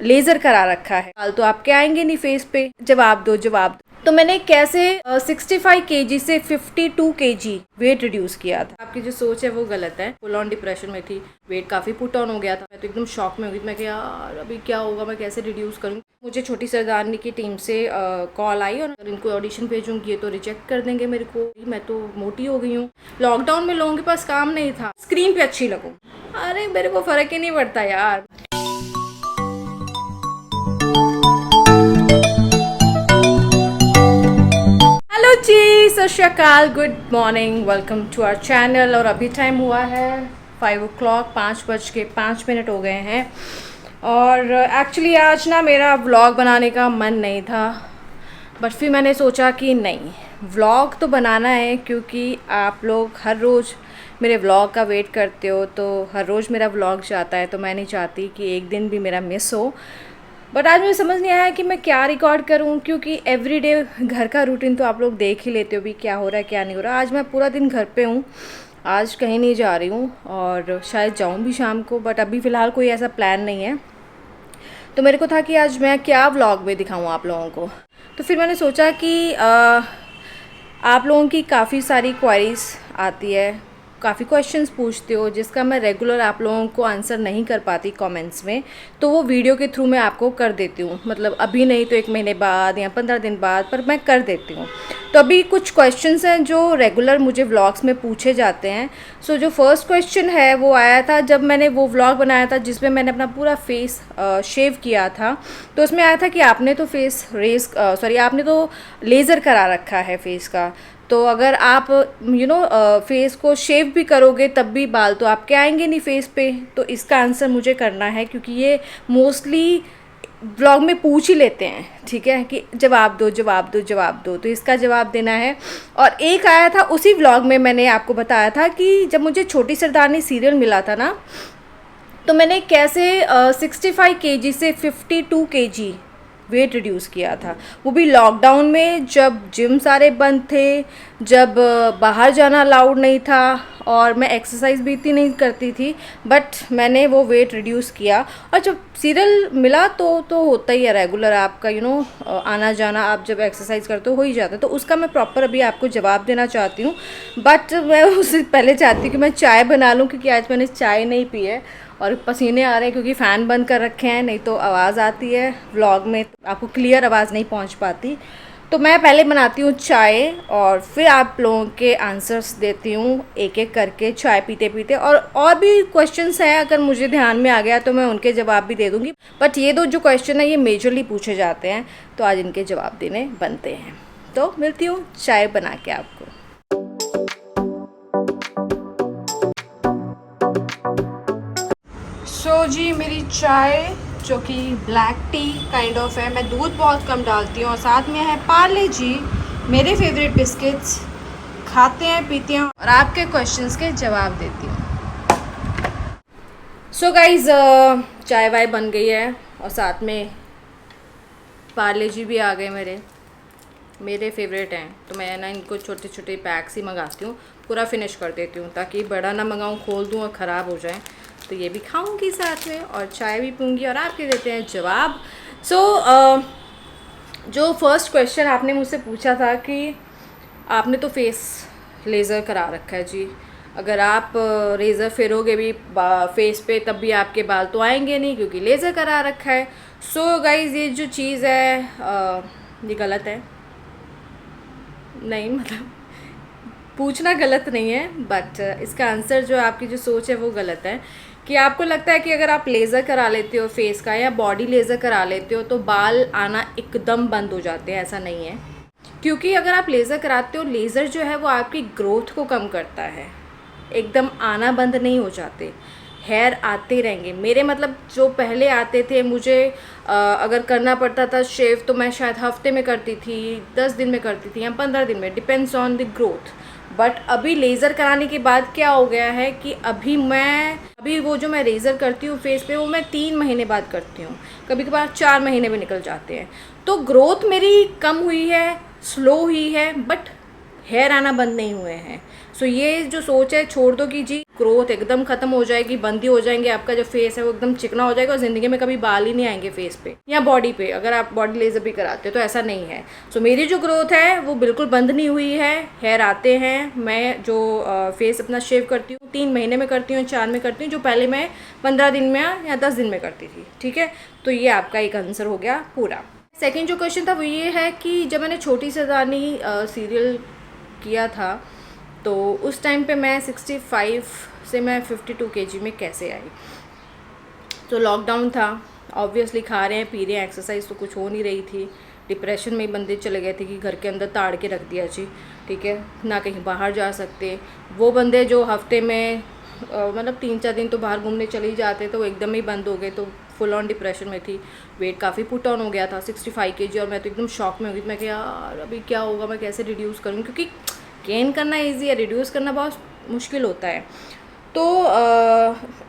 Laser करा रखा है, बाल तो आपके आएंगे नहीं फेस पे, जवाब दो जवाब दो। तो मैंने कैसे 65 kg से 52 kg वेट रिड्यूस किया था। आपकी जो सोच है वो गलत है। फुल ऑन डिप्रेशन में थी, वेट काफ़ी पुट ऑन हो गया था। मैं तो एकदम शॉक में हो गई। मैं क्या यार अभी क्या होगा, मैं कैसे रिड्यूस करूँ। मुझे छोटी सरदारनी की टीम से कॉल आई और इनको ऑडिशन भेजूंगी तो रिजेक्ट कर देंगे मेरे को। मैं तो मोटी हो गई हूँ, लॉकडाउन में लोगों के पास काम नहीं था, स्क्रीन पे अच्छी लगूँ। अरे मेरे को फ़र्क ही नहीं पड़ता यार। हेलो जी, सत श्री अकाल, good morning, welcome to our channel. और अभी टाइम हुआ है 5 o'clock, 5:05 हो गए हैं। और एक्चुअली आज ना मेरा व्लॉग बनाने का मन नहीं था, बट फिर मैंने सोचा कि नहीं, व्लॉग तो बनाना है, क्योंकि आप लोग हर रोज़ मेरे व्लॉग का वेट करते हो। तो हर रोज़ मेरा व्लॉग जाता है, तो मैं नहीं चाहती कि एक दिन भी मेरा मिस हो। बट आज मुझे समझ नहीं आया कि मैं क्या रिकॉर्ड करूं, क्योंकि एवरीडे घर का रूटीन तो आप लोग देख ही लेते हो भी, क्या हो रहा है क्या नहीं हो रहा। आज मैं पूरा दिन घर पे हूं, आज कहीं नहीं जा रही हूं और शायद जाऊं भी शाम को, बट अभी फ़िलहाल कोई ऐसा प्लान नहीं है। तो मेरे को था कि आज मैं क्या व्लॉग में दिखाऊं आप लोगों को। तो फिर मैंने सोचा कि आप लोगों की काफ़ी सारी क्वेरीज आती है, काफ़ी क्वेश्चंस पूछते हो, जिसका मैं रेगुलर आप लोगों को आंसर नहीं कर पाती कमेंट्स में, तो वो वीडियो के थ्रू मैं आपको कर देती हूँ। मतलब अभी नहीं तो 1 महीने बाद या 15 दिन बाद, पर मैं कर देती हूँ। तो अभी कुछ क्वेश्चंस हैं जो रेगुलर मुझे व्लॉग्स में पूछे जाते हैं। सो जो फर्स्ट क्वेश्चन है वो आया था जब मैंने वो व्लॉग बनाया था जिसमें मैंने अपना पूरा फेस शेव किया था। तो उसमें आया था कि आपने तो आपने तो लेज़र करा रखा है फेस का, तो अगर आप फेस को शेव भी करोगे तब भी बाल तो आपके आएंगे नहीं फेस पे। तो इसका आंसर मुझे करना है, क्योंकि ये मोस्टली ब्लॉग में पूछ ही लेते हैं, ठीक है, कि जवाब दो जवाब दो जवाब दो। तो इसका जवाब देना है। और एक आया था उसी व्लॉग में, मैंने आपको बताया था कि जब मुझे छोटी सरदारनी सीरियल मिला था ना, तो मैंने कैसे 65 kg से 52 kg वेट रिड्यूस किया था। वो भी लॉकडाउन में, जब जिम सारे बंद थे, जब बाहर जाना अलाउड नहीं था, और मैं एक्सरसाइज भी इतनी नहीं करती थी, बट मैंने वो वेट रिड्यूस किया। और जब सीरियल मिला तो होता ही है रेगुलर आपका आना जाना, आप जब एक्सरसाइज करते हो ही जाता है। तो उसका मैं प्रॉपर अभी आपको जवाब देना चाहती हूँ, बट मैं उससे पहले चाहती हूँ कि मैं चाय बना लूँ, क्योंकि आज मैंने चाय नहीं पी है और पसीने आ रहे हैं, क्योंकि फ़ैन बंद कर रखे हैं, नहीं तो आवाज़ आती है व्लॉग में, आपको क्लियर आवाज़ नहीं पहुंच पाती। तो मैं पहले बनाती हूँ चाय और फिर आप लोगों के आंसर्स देती हूँ एक एक करके, चाय पीते पीते। और भी क्वेश्चंस हैं, अगर मुझे ध्यान में आ गया तो मैं उनके जवाब भी दे दूँगी, बट ये दो जो क्वेश्चन है ये मेजरली पूछे जाते हैं, तो आज इनके जवाब देने बनते हैं। तो मिलती हूँ चाय बना के आपको। सो जी, मेरी चाय जो कि ब्लैक टी काइंड ऑफ है, मैं दूध बहुत कम डालती हूँ, और साथ में है पार्ले जी, मेरे फेवरेट बिस्किट्स। खाते हैं पीते हैं और आपके क्वेश्चंस के जवाब देती हूँ। सो गाइज, चाय वाय बन गई है और साथ में पार्ले जी भी आ गए, मेरे फेवरेट हैं। तो मैं ना इनको छोटे छोटे पैक्स ही मंगाती हूँ, पूरा फिनिश कर देती हूँ, ताकि बड़ा ना मंगाऊँ, खोल दूँ और ख़राब हो जाए। तो ये भी खाऊंगी साथ में और चाय भी पीऊँगी, और आपके देते हैं जवाब। जो फर्स्ट क्वेश्चन आपने मुझसे पूछा था कि आपने तो फेस लेज़र करा रखा है जी, अगर आप लेज़र फेरोगे भी फेस पे तब भी आपके बाल तो आएंगे नहीं, क्योंकि लेज़र करा रखा है। सो गाइज़, ये जो चीज़ है ये गलत है। नहीं, मतलब पूछना गलत नहीं है, बट इसका आंसर जो आपकी जो सोच है वो गलत है। कि आपको लगता है कि अगर आप लेज़र करा लेते हो फेस का या बॉडी लेज़र करा लेते हो तो बाल आना एकदम बंद हो जाते हैं, ऐसा नहीं है। क्योंकि अगर आप लेज़र कराते हो, लेज़र जो है वो आपकी ग्रोथ को कम करता है, एकदम आना बंद नहीं हो जाते, हेयर आते रहेंगे। मेरे मतलब जो पहले आते थे, मुझे अगर करना पड़ता था शेव, तो मैं शायद हफ्ते में करती थी, 10 दिन में करती थी, या 15 दिन में, depends on the growth. But अभी लेज़र कराने के बाद क्या हो गया है कि अभी वो जो मैं लेज़र करती हूँ फेस पे, वो मैं 3 महीने बाद करती हूँ, कभी कभार 4 महीने भी निकल जाते हैं। तो ग्रोथ मेरी कम हुई है, स्लो हुई है, बट हेयर आना बंद नहीं हुए हैं। सो ये जो सोच है छोड़ दो कि जी ग्रोथ एकदम ख़त्म हो जाएगी, बंद ही हो जाएंगे, आपका जो फेस है वो एकदम चिकना हो जाएगा और ज़िंदगी में कभी बाल ही नहीं आएंगे फेस पे या बॉडी पे, अगर आप बॉडी लेजर भी कराते हो तो ऐसा नहीं है। सो मेरी जो ग्रोथ है वो बिल्कुल बंद नहीं हुई है, हेयर आते हैं। मैं जो फेस अपना शेव करती हूँ 3 महीने में करती हूँ, 4 में करती हूँ, जो पहले मैं 15 दिन में या 10 दिन में करती थी। ठीक है, तो ये आपका एक आंसर हो गया पूरा। सेकेंड जो क्वेश्चन था वो ये है कि जब मैंने छोटी सरदारनी सीरियल किया था तो उस टाइम पे मैं 65 से मैं 52 केजी में कैसे आई। तो लॉकडाउन था, ऑब्वियसली खा रहे हैं पी रहे हैं, एक्सरसाइज तो कुछ हो नहीं रही थी, डिप्रेशन में बंदे चले गए थे कि घर के अंदर ताड़ के रख दिया जी। ठीक है, ना कहीं बाहर जा सकते। वो बंदे जो हफ्ते में मतलब 3-4 दिन तो बाहर घूमने चले ही जाते तो एकदम ही बंद हो गए, तो फुल ऑन डिप्रेशन में थी। वेट काफ़ी पुट ऑन हो गया था 65 केजी, और मैं तो एकदम शॉक में हो गई। मैं क्या यार अभी क्या होगा, मैं कैसे रिड्यूस करूँ, क्योंकि गेन करना ईजी है, रिड्यूस करना बहुत मुश्किल होता है। तो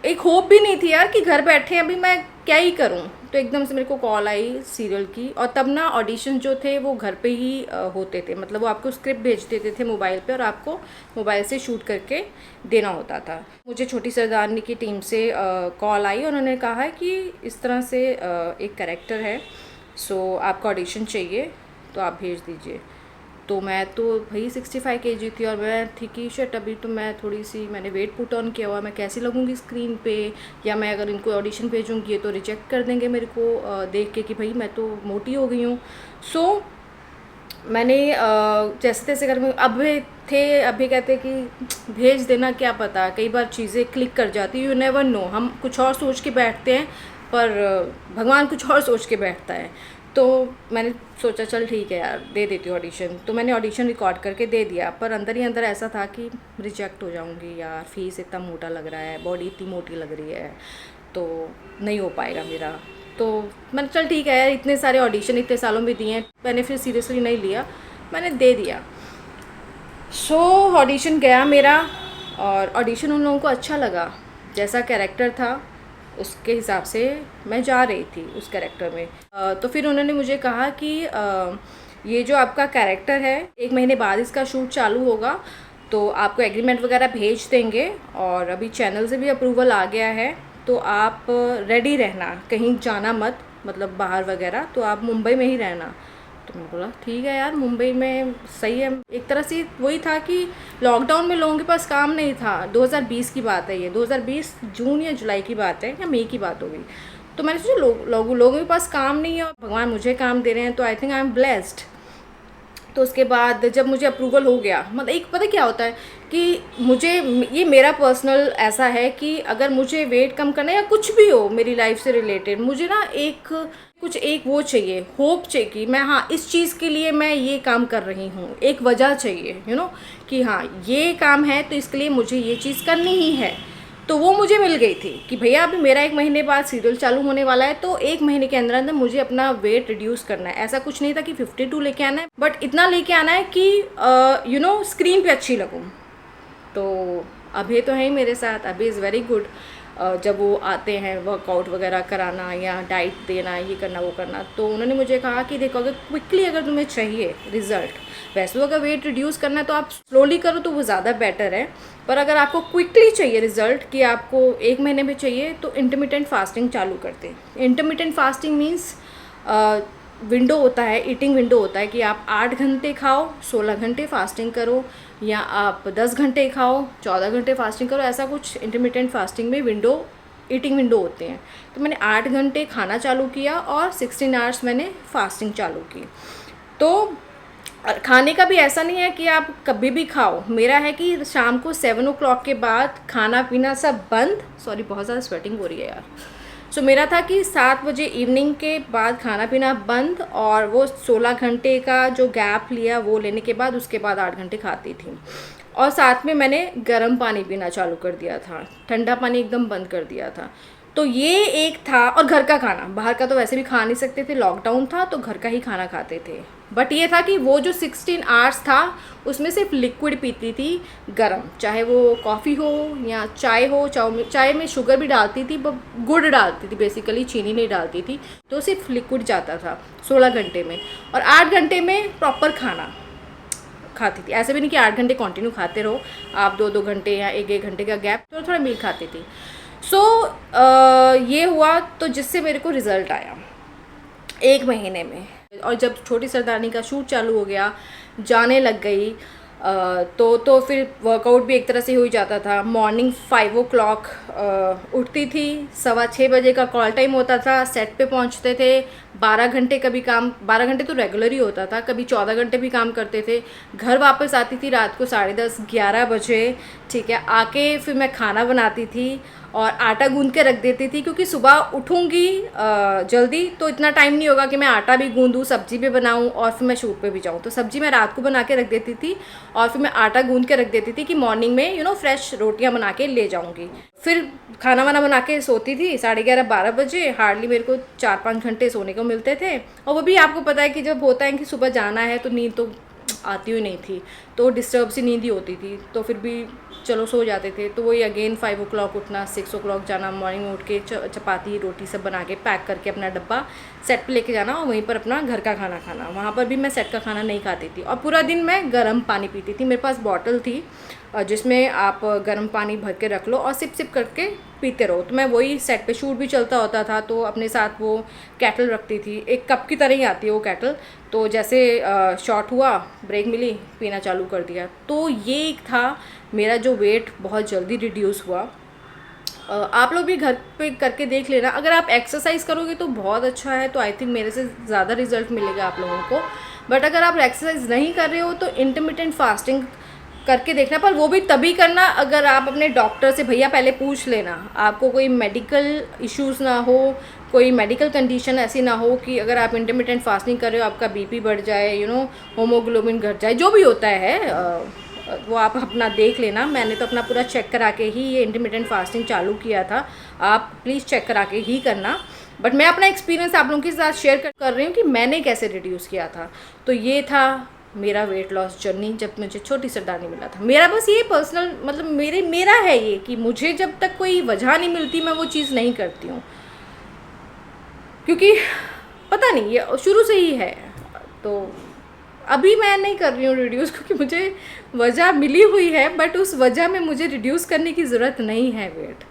एक होप भी नहीं थी यार कि घर बैठे अभी मैं क्या ही करूं। तो एकदम से मेरे को कॉल आई सीरियल की, और तब ना ऑडिशन जो थे वो घर पे ही होते थे, मतलब वो आपको स्क्रिप्ट भेज देते थे मोबाइल पे और आपको मोबाइल से शूट करके देना होता था। मुझे छोटी सरदारनी की टीम से कॉल आई और उन्होंने कहा है कि इस तरह से एक कैरेक्टर है, सो आपका ऑडिशन चाहिए तो आप भेज दीजिए। तो मैं तो भाई 65 केजी थी और मैं थी कि शट अभी तो मैं थोड़ी सी मैंने वेट पुट ऑन किया हुआ, मैं कैसी लगूंगी स्क्रीन पे, या मैं अगर इनको ऑडिशन भेजूंगी ये तो रिजेक्ट कर देंगे मेरे को देख के कि भाई मैं तो मोटी हो गई हूँ। सो मैंने जैसे तैसे कर अभी कहते कि भेज देना, क्या पता कई बार चीज़ें क्लिक कर जाती, यू नेवर नो। हम कुछ और सोच के बैठते हैं पर भगवान कुछ और सोच के बैठता है। तो मैंने सोचा चल ठीक है यार दे देती हूँ ऑडिशन। तो मैंने ऑडिशन रिकॉर्ड करके दे दिया, पर अंदर ही अंदर ऐसा था कि रिजेक्ट हो जाऊँगी यार, फीस इतना मोटा लग रहा है, बॉडी इतनी मोटी लग रही है, तो नहीं हो पाएगा मेरा। तो मैंने चल ठीक है यार, इतने सारे ऑडिशन इतने सालों में दिए हैं, मैंने फिर सीरियसली नहीं लिया, मैंने दे दिया। सो ऑडिशन गया मेरा, और ऑडिशन उन लोगों को अच्छा लगा, जैसा कैरेक्टर था उसके हिसाब से मैं जा रही थी उस कैरेक्टर में। तो फिर उन्होंने मुझे कहा कि ये जो आपका कैरेक्टर है 1 महीने बाद इसका शूट चालू होगा, तो आपको एग्रीमेंट वगैरह भेज देंगे, और अभी चैनल से भी अप्रूवल आ गया है, तो आप रेडी रहना, कहीं जाना मत, मतलब बाहर वगैरह, तो आप मुंबई में ही रहना। तो मैंने बोला ठीक है यार, मुंबई में सही है। एक तरह से वही था कि लॉकडाउन में लोगों के पास काम नहीं था, 2020 की बात है ये, 2020 जून या जुलाई की बात है या मई की बात हो गई। तो मैंने सोचा लोगों के पास काम नहीं है और भगवान मुझे काम दे रहे हैं, तो I think I am blessed. तो उसके बाद जब मुझे अप्रूवल हो गया, मतलब एक पता क्या होता है कि मुझे ये मेरा पर्सनल ऐसा है कि अगर मुझे वेट कम करना है या कुछ भी हो मेरी लाइफ से रिलेटेड, मुझे ना एक वो चाहिए, होप चाहिए कि मैं हाँ इस चीज़ के लिए मैं ये काम कर रही हूँ, एक वजह चाहिए कि हाँ ये काम है तो इसके लिए मुझे ये चीज़ करनी ही है। तो वो मुझे मिल गई थी कि भैया अभी मेरा 1 महीने बाद सीरियल चालू होने वाला है, तो 1 महीने के अंदर अंदर मुझे अपना वेट रिड्यूस करना है। ऐसा कुछ नहीं था कि 52 लेके आना है, बट इतना लेके आना है कि स्क्रीन पे अच्छी लगूँ। तो अभी तो है ही मेरे साथ, अभी इज़ वेरी गुड। जब वो आते हैं वर्कआउट वगैरह कराना या डाइट देना, ये करना वो करना, तो उन्होंने मुझे कहा कि देखो अगर क्विकली अगर तुम्हें चाहिए रिज़ल्ट, वैसे अगर वेट रिड्यूस करना है तो आप स्लोली करो तो वो ज़्यादा बेटर है, पर अगर आपको क्विकली चाहिए रिज़ल्ट कि आपको 1 महीने में चाहिए, तो इंटरमिटेंट फास्टिंग चालू करते हैं। इंटरमिटेंट फास्टिंग मीन्स विंडो होता है, ईटिंग विंडो होता है कि आप 8 घंटे खाओ 16 घंटे फास्टिंग करो, या आप 10 घंटे खाओ 14 घंटे फास्टिंग करो, ऐसा कुछ इंटरमिटेंट फास्टिंग में ईटिंग विंडो होते हैं। तो मैंने 8 घंटे खाना चालू किया और 16 आवर्स मैंने फास्टिंग चालू की। तो खाने का भी ऐसा नहीं है कि आप कभी भी खाओ, मेरा है कि शाम को 7 o'clock के बाद खाना पीना सब बंद। सॉरी बहुत ज़्यादा स्वेटिंग हो रही है यार। सो मेरा था कि 7 बजे इवनिंग के बाद खाना पीना बंद, और वो 16 घंटे का जो गैप लिया वो लेने के बाद उसके बाद 8 घंटे खाती थी। और साथ में मैंने गर्म पानी पीना चालू कर दिया था, ठंडा पानी एकदम बंद कर दिया था। तो ये एक था, और घर का खाना, बाहर का तो वैसे भी खा नहीं सकते थे, लॉकडाउन था तो घर का ही खाना खाते थे। बट ये था कि वो जो 16 आवर्स था उसमें सिर्फ लिक्विड पीती थी गरम, चाहे वो कॉफ़ी हो या चाय हो। चाय में शुगर भी डालती थी, गुड़ डालती थी, बेसिकली चीनी नहीं डालती थी, तो सिर्फ लिक्विड जाता था 16 घंटे में। और 8 घंटे में प्रॉपर खाना खाती थी। ऐसे भी नहीं कि 8 घंटे कंटिन्यू खाते रहो आप, 2-2 घंटे या 1-1 घंटे का गैप, थोड़ा थोड़ा मील खाती थी। सो ये हुआ तो जिससे मेरे को रिज़ल्ट आया 1 महीने में। और जब छोटी सरदारनी का शूट चालू हो गया, जाने लग गई, तो फिर वर्कआउट भी एक तरह से हो ही जाता था। मॉर्निंग 5 o'clock उठती थी, 6:15 बजे का कॉल टाइम होता था, सेट पे पहुंचते थे। 12 घंटे कभी काम, 12 घंटे तो रेगुलर ही होता था, कभी 14 घंटे भी काम करते थे। घर वापस आती थी रात को 10:30-11 बजे, ठीक है। आके फिर मैं खाना बनाती थी और आटा गूंद के रख देती थी, क्योंकि सुबह उठूँगी जल्दी तो इतना टाइम नहीं होगा कि मैं आटा भी गूंदूँ, सब्जी भी बनाऊँ और फिर मैं शूट पे भी जाऊँ। तो सब्जी मैं रात को बना के रख देती थी और फिर मैं आटा गूंद के रख देती थी कि मॉर्निंग में फ्रेश रोटियां बना के ले जाऊँगी। फिर खाना वाना बना के सोती थी 11:30-12 बजे। हार्डली मेरे को 4-5 घंटे सोने को मिलते थे। और वो भी आपको पता है कि जब होता है कि सुबह जाना है तो नींद तो आती हुई नहीं थी, तो डिस्टर्ब सी नींद ही होती थी, तो फिर भी चलो सो जाते थे। तो वही अगेन 5 o'clock उठना, 6 o'clock जाना, मॉर्निंग में उठ के चपाती रोटी सब बना के पैक करके अपना डब्बा सेट पे लेके जाना और वहीं पर अपना घर का खाना खाना। वहाँ पर भी मैं सेट का खाना नहीं खाती थी और पूरा दिन मैं गर्म पानी पीती थी। मेरे पास बॉटल थी जिसमें आप गर्म पानी भर के रख लो और सिप सिप करके पीते रहो। तो मैं वही, सेट पे शूट भी चलता होता था तो अपने साथ वो कैटल रखती थी, एक कप की तरह ही आती है वो कैटल। तो जैसे शॉर्ट हुआ, ब्रेक मिली, पीना चालू कर दिया। तो ये एक था मेरा जो वेट बहुत जल्दी रिड्यूस हुआ। आप लोग भी घर पे करके देख लेना। अगर आप एक्सरसाइज करोगे तो बहुत अच्छा है, तो आई थिंक मेरे से ज़्यादा रिजल्ट मिलेगा आप लोगों को। बट अगर आप एक्सरसाइज नहीं कर रहे हो तो इंटरमिटेंट फास्टिंग करके देखना, पर वो भी तभी करना अगर आप अपने डॉक्टर से भैया पहले पूछ लेना, आपको कोई मेडिकल इश्यूज़ ना हो, कोई मेडिकल कंडीशन ऐसी ना हो कि अगर आप इंटरमिटेंट फास्टिंग कर रहे हो आपका बीपी बढ़ जाए, होमोग्लोबिन घट जाए, जो भी होता है वो आप अपना देख लेना। मैंने तो अपना पूरा चेक करा के ही ये इंटरमिटेंट फास्टिंग चालू किया था। आप प्लीज़ चेक करा के ही करना। बट मैं अपना एक्सपीरियंस आप लोगों के साथ शेयर कर रही हूँ कि मैंने कैसे रिड्यूस किया था। तो ये था मेरा वेट लॉस जर्नी जब मुझे छोटी सरदारनी मिला था। मेरा बस ये पर्सनल मतलब मेरा है ये कि मुझे जब तक कोई वजह नहीं मिलती मैं वो चीज़ नहीं करती हूँ, क्योंकि पता नहीं ये शुरू से ही है। तो अभी मैं नहीं कर रही हूँ रिड्यूस, क्योंकि मुझे वजह मिली हुई है, बट उस वजह में मुझे रिड्यूस करने की ज़रूरत नहीं है वेट।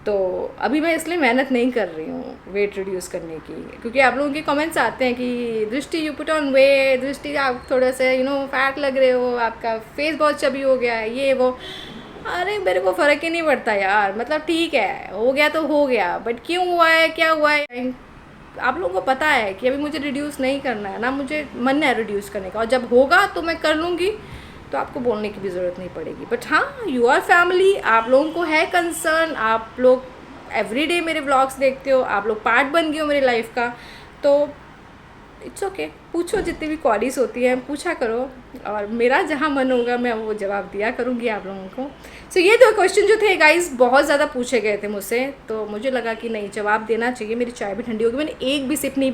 तो अभी मैं इसलिए मेहनत नहीं कर रही हूँ वेट रिड्यूस करने की, क्योंकि आप लोगों के कमेंट्स आते हैं कि दृष्टि यू पुट ऑन वेट, दृष्टि आप थोड़ा सा फैट लग रहे हो, आपका फेस बहुत चबी हो गया है, ये वो। अरे मेरे को फ़र्क ही नहीं पड़ता यार, मतलब ठीक है हो गया तो हो गया, बट क्यों हुआ है, क्या हुआ है, आप लोगों को पता है कि अभी मुझे रिड्यूस नहीं करना है ना, मुझे मन है रिड्यूस करने का, और जब होगा तो मैं कर लूँगी, तो आपको बोलने की भी ज़रूरत नहीं पड़ेगी। बट हाँ, यू आर फैमिली, आप लोगों को है कंसर्न, आप लोग एवरीडे मेरे व्लॉग्स देखते हो, आप लोग पार्ट बन गए हो मेरे लाइफ का, तो इट्स ओके। पूछो, जितनी भी क्वारीज होती हैं पूछा करो, और मेरा जहाँ मन होगा मैं वो जवाब दिया करूँगी आप लोगों को। सो ये 2 क्वेश्चन जो थे गाइस बहुत ज़्यादा पूछे गए थे मुझसे, तो मुझे लगा कि नहीं, जवाब देना चाहिए। मेरी चाय भी ठंडी होगी, मैंने एक भी सिप नहीं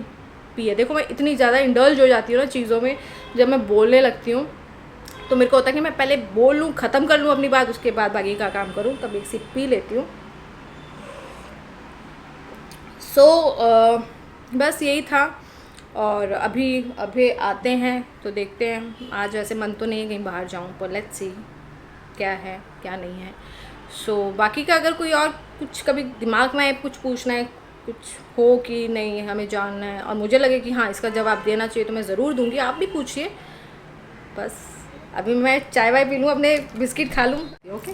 पी है। देखो मैं इतनी ज़्यादा इंडल्ज हो जाती हूँ ना चीज़ों में, जब मैं बोलने लगती हूँ तो मेरे को होता है कि मैं पहले बोल लूँ, ख़त्म कर लूँ अपनी बात, उसके बाद बाकी का काम करूँ, तब एक सिप पी लेती हूँ। बस यही था। और अभी आते हैं तो देखते हैं। आज वैसे मन तो नहीं है कहीं बाहर जाऊं, पर लेट्स सी क्या है क्या नहीं है। बाकी का अगर कोई और कुछ कभी दिमाग में कुछ पूछना है, कुछ हो कि नहीं हमें जानना है और मुझे लगे कि हाँ इसका जवाब देना चाहिए, तो मैं ज़रूर दूंगी, आप भी पूछिए। बस अभी मैं चाय वाय पी लूँ, अपने बिस्किट खा लूँ। ओके।